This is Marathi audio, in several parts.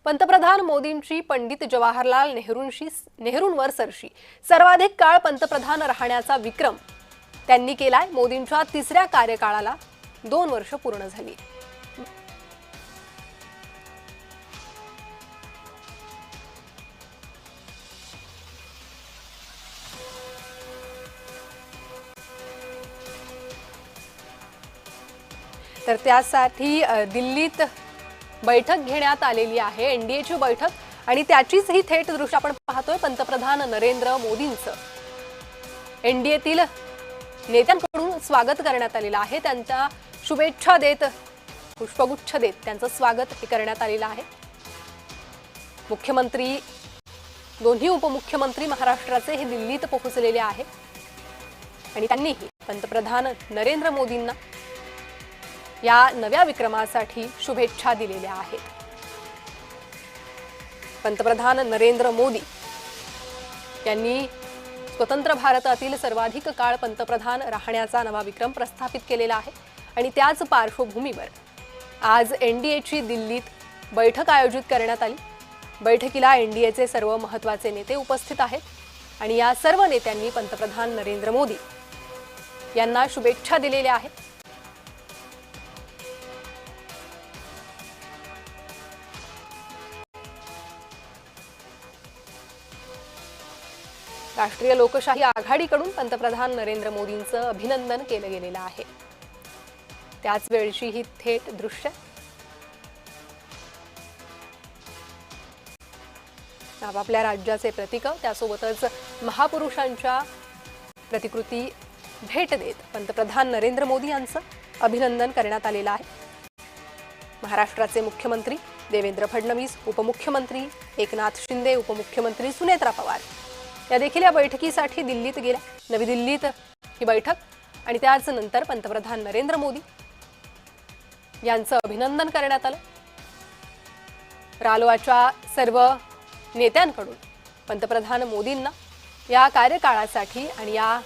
पंतप्रधान मोदींची पंडित जवाहरलाल नेहरूंवर सरशी सर्वाधिक काळ पंतप्रधान राहण्याचा विक्रम त्यांनी केलाय। मोदींच्या तिसऱ्या कार्यकाळाला 2 वर्ष पूर्ण झाली। तर त्यासाठी दिल्लीत बैठक घेण्यात आलेली आहे, एनडीएची बैठक, आणि त्याचीच ही थेट दृश्य आपण पाहतोय। पंतप्रधान नरेंद्र मोदींचं एनडीएतील नेत्यांकडून स्वागत करण्यात आलेलं आहे। त्यांच्या शुभेच्छा देत, पुष्पगुच्छ देत त्यांचं स्वागत करण्यात आलेलं आहे। मुख्यमंत्री, दोन्ही उपमुख्यमंत्री महाराष्ट्राचे हे दिल्लीत पोहोचलेले आहेत आणि त्यांनीही पंतप्रधान नरेंद्र मोदींना या नव्या विक्रमासाठी शुभेच्छा दिलेल्या आहेत। पंतप्रधान नरेंद्र मोदी यांनी स्वतंत्र भारतातील सर्वाधिक काळ पंतप्रधान राहण्याचा नवा विक्रम प्रस्थापित केलेला आहे आणि त्याच पार्श्वभूमीवर आज एनडीएची दिल्लीत बैठक आयोजित करण्यात आली। बैठकीला एनडीएचे सर्व महत्त्वाचे नेते उपस्थित आहेत आणि या सर्व नेत्यांनी पंतप्रधान नरेंद्र मोदी यांना शुभेच्छा दिलेल्या आहेत। राष्ट्रीय लोकशाही आघाडीकडून पंतप्रधान नरेंद्र मोदींचं अभिनंदन केलं गेलेलं आहे। त्याच वेळची ही थेट दृश्य आपापल्या राज्याचे प्रतीक, त्यासोबतच महापुरुषांच्या प्रतिकृती भेट देत पंतप्रधान नरेंद्र मोदी यांचं अभिनंदन करण्यात आलेलं आहे। महाराष्ट्राचे मुख्यमंत्री देवेंद्र फडणवीस, उपमुख्यमंत्री एकनाथ शिंदे, उपमुख्यमंत्री सुनेत्रा पवार या देखील या बैठकीसाठी दिल्लीत गेल्या। नवी दिल्लीत ही बैठक आणि त्याच नंतर पंतप्रधान नरेंद्र मोदी यांचं अभिनंदन करण्यात आलं। रालोआच्या सर्व नेत्यांकडून पंतप्रधान मोदींना या कार्यकाळासाठी आणि या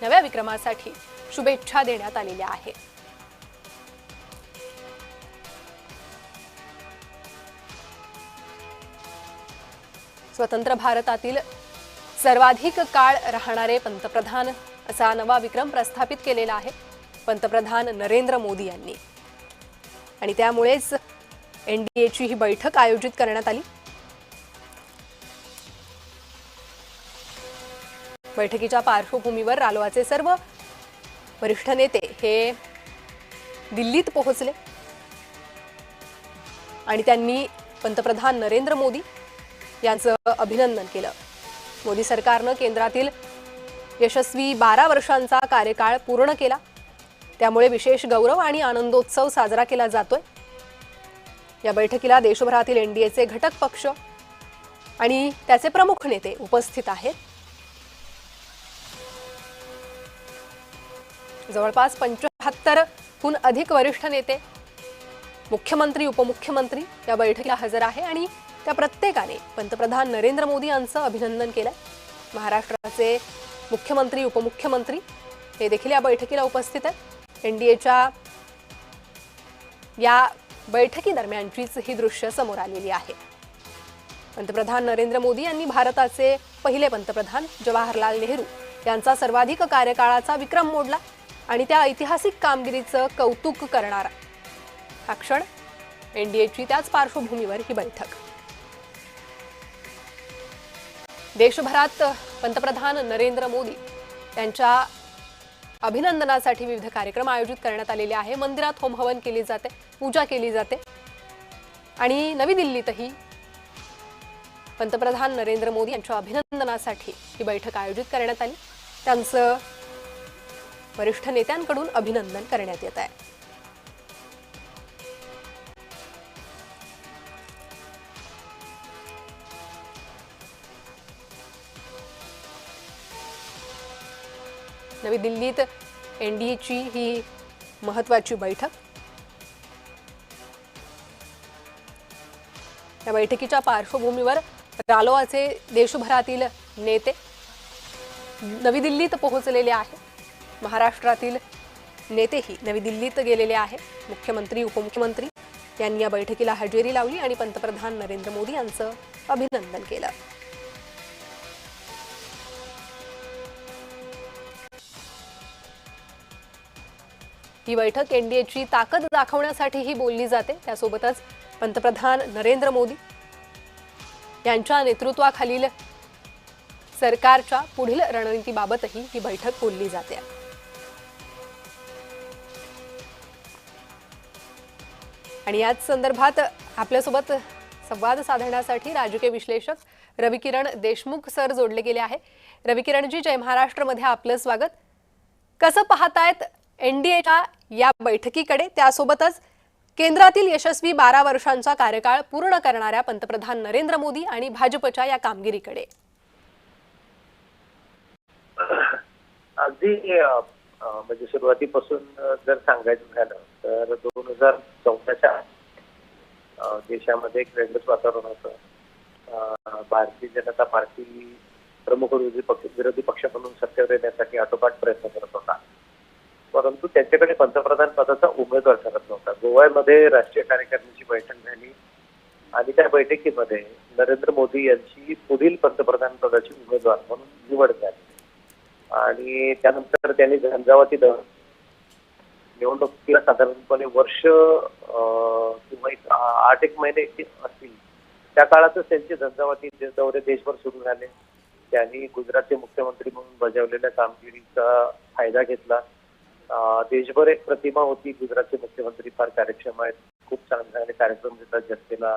नव्या विक्रमासाठी शुभेच्छा देण्यात आलेल्या आहेत। स्वतंत्र भारतातील सर्वाधिक काळ राहणारे पंतप्रधान असा नवा विक्रम प्रस्थापित केलेला आहे पंतप्रधान नरेंद्र मोदी यांनी, आणि त्यामुळेच एनडीएची ही बैठक आयोजित करण्यात आली। बैठकीच्या पार्श्वभूमीवर रालोआचे सर्व वरिष्ठ नेते हे दिल्लीत पोहोचले आणि त्यांनी पंतप्रधान नरेंद्र मोदी यांचं अभिनंदन केलं। मोदी सरकारनं केंद्रातील यशस्वी 12 वर्षांचा कार्यकाळ पूर्ण केला, त्यामुळे विशेष गौरव आणि आनंदोत्सव साजरा केला जातोय। या बैठकीला देशभरातील एनडीएचे घटक पक्ष आणि त्याचे प्रमुख नेते उपस्थित आहेत। जवळपास 75हून अधिक वरिष्ठ नेते, मुख्यमंत्री, उपमुख्यमंत्री या बैठकीला हजर आहे आणि त्या प्रत्येकाने पंतप्रधान नरेंद्र मोदी यांचं अभिनंदन केलं। महाराष्ट्राचे मुख्यमंत्री, उपमुख्यमंत्री हे देखील या बैठकीला उपस्थित आहेत। एनडीएच्या या बैठकी दरम्यानचीच ही दृश्य समोर आलेली आहे। पंतप्रधान नरेंद्र मोदी यांनी भारताचे पहिले पंतप्रधान जवाहरलाल नेहरू यांचा सर्वाधिक कार्यकाळाचा विक्रम मोडला आणि त्या ऐतिहासिक कामगिरीचं कौतुक करणारा हा क्षण। एनडीएची त्याच पार्श्वभूमीवर ही बैठक। देशभरात पंतप्रधान नरेंद्र मोदी यांच्या अभिनंदनासाठी विविध कार्यक्रम आयोजित करण्यात आलेले आहे। मंदिरात होमहवन केली जाते, पूजा केली जाते आणि नवी दिल्लीतही पंतप्रधान नरेंद्र मोदी यांच्या अभिनंदनासाठी ही बैठक आयोजित करण्यात आली। त्यांचं वरिष्ठ नेत्यांकडून अभिनंदन करण्यात येत आहे। नवी दिल्लीत एनडीएची ही महत्त्वाची बैठक। या बैठकीच्या पार्श्वभूमीवर रालोआचे देशभरातील नेते नवी दिल्लीत पोहोचलेले आहेत। महाराष्ट्रातील नेतेही नवी दिल्लीत गेलेले आहेत। मुख्यमंत्री, उपमुख्यमंत्री यांनी या बैठकीला हजेरी लावली आणि पंतप्रधान नरेंद्र मोदी यांचं अभिनंदन केलं। ही बैठक एनडीएची ताकद दाखवण्यासाठीही बोलली जाते। त्यासोबतच पंतप्रधान नरेंद्र मोदी यांच्या नेतृत्वाखालील सरकारच्या पुढील रणनीतीबाबतही ही बैठक बोलली जाते। आणि याच संदर्भात आपल्यासोबत संवाद साधण्यासाठी राजकीय विश्लेषक रविकिरण देशमुख सर जोडले गेले आहे। रविकिरणजी, जय महाराष्ट्र मध्ये आपलं स्वागत। कसं पाहतायत एनडीएच्या या बैठकीकडे, त्यासोबतच केंद्रातील यशस्वी 12 वर्षांचा कार्यकाळ पूर्ण करणाऱ्या पंतप्रधान नरेंद्र मोदी आणि भाजपच्या या कामगिरीकडे? अगदी म्हणजे सुरुवातीपासून जर सांगायचं झालं तर 2014च्या देशामध्ये एक वेगळंच वातावरण होतं। भारतीय जनता पार्टी प्रमुख विरोधी पक्ष म्हणून सत्तेवर येण्यासाठी आटोकाट प्रयत्न करत होता, परंतु त्यांच्याकडे पंतप्रधान पदाचा उमेदवार ठरत नव्हता। गोव्यामध्ये राष्ट्रीय कार्यकारिणीची बैठक झाली आणि त्या बैठकीमध्ये नरेंद्र मोदी यांची पुढील पंतप्रधान पदाची उमेदवार म्हणून निवड झाली आणि त्यानंतर त्यांनी झंझावाती निवडणुकीला साधारणपणे वर्ष किंवा 8 महिने असतील त्या काळातच त्यांचे झंझावाती दौरे देशभर सुरू झाले। त्यांनी गुजरातचे मुख्यमंत्री म्हणून बजावलेल्या कामगिरीचा फायदा घेतला। देशभर एक प्रतिमा होती, गुजरातचे मुख्यमंत्री फार कार्यक्षम आहेत, खूप चांगले कार्यक्रम देतात जनतेला,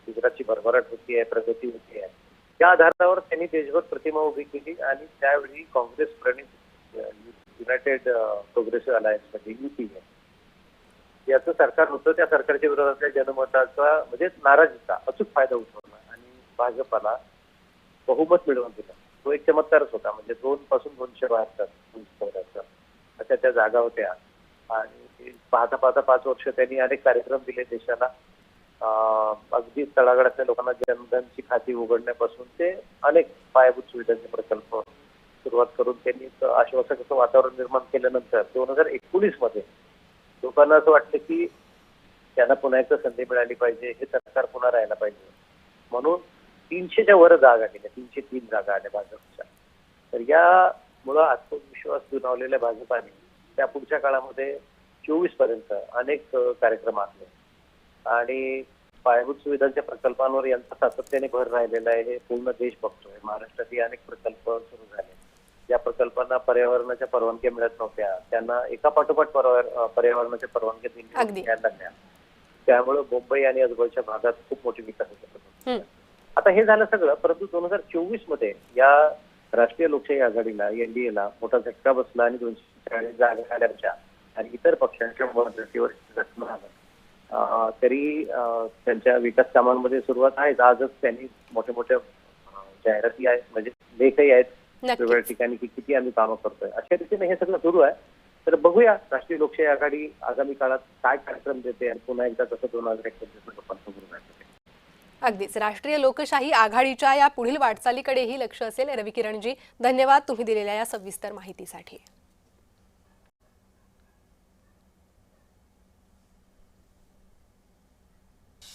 गुजरातची भरभराट होती आहे, प्रगती होती आहे। त्या आधारावर त्यांनी देशभर प्रतिमा उभी केली आणि त्यावेळी काँग्रेस प्रणित युनायटेड प्रोग्रेसिव्ह अलायन्स म्हणजे युपीए याचं सरकार होतं। त्या सरकारच्या विरोधातल्या जनमताचा म्हणजे नाराजीचा अचूक फायदा उठवला आणि भाजपाला बहुमत मिळवून दिलं। तो एक चमत्कारच होता, म्हणजे 2 पासून 272 अशा त्या जागा होत्या आणि पाहता पाहता 5 वर्ष त्यांनी अनेक कार्यक्रम दिले देशाला। अगदी तळागाळातल्या लोकांना जनधनची खाती उघडण्यापासून ते अनेक पायाभूत सुविधांचे प्रकल्प सुरुवात करून त्यांनी आश्वासक असं वातावरण निर्माण केल्यानंतर 2019 मध्ये लोकांना असं वाटलं की त्यांना पुन्हा एकदा संधी मिळाली पाहिजे, हे सरकार पुन्हा राहायला पाहिजे, म्हणून 300च्या वर जागा आल्या, 303 जागा आल्या भाजपच्या। तर यामुळं आत्मविश्वास दुणावलेल्या भाजपाने त्या पुढच्या काळामध्ये 24 पर्यंत अनेक कार्यक्रम आखले आणि पायाभूत सुविधांच्या प्रकल्पांवर यांचा सातत्याने भर राहिलेला आहे, हे पूर्ण देश बघतोय। महाराष्ट्रातही अनेक प्रकल्प सुरू झाले, या प्रकल्पांना पर्यावरणाच्या परवानग्या मिळत नव्हत्या, त्यांना एका पाठोपाठ पर्यावरणाच्या परवानग्या द्यायला लागल्या, त्यामुळे मुंबई आणि आजूबाजूच्या भागात खूप मोठी विकास होतो। आता हे झालं सगळं, परंतु 2024 मध्ये या राष्ट्रीय लोकशाही आघाडीला एनडीएला मोठा झटका बसला आणि 240 जागा आल्याच्या आणि इतर पक्षांच्या मदतीवर झटका आला। तरी त्यांच्या विकास कामांमध्ये सुरुवात आहे। आजच त्यांनी मोठ्या मोठ्या जाहिराती आहेत, म्हणजे लेखही आहेत वेगवेगळ्या ठिकाणी की किती आम्ही कामं करतोय, अशा रीतीने हे सगळं सुरू आहे। तर बघूया राष्ट्रीय लोकशाही आघाडी आगामी काळात काय कार्यक्रम देते आणि पुन्हा एकदा कसं 2031 अगदीच राष्ट्रीय लोकशाही आघाडीच्या या पुढील वाटचालीकडेही लक्ष असेल। रविकिरणजी, धन्यवाद तुम्ही दिलेल्या या सविस्तर माहितीसाठी।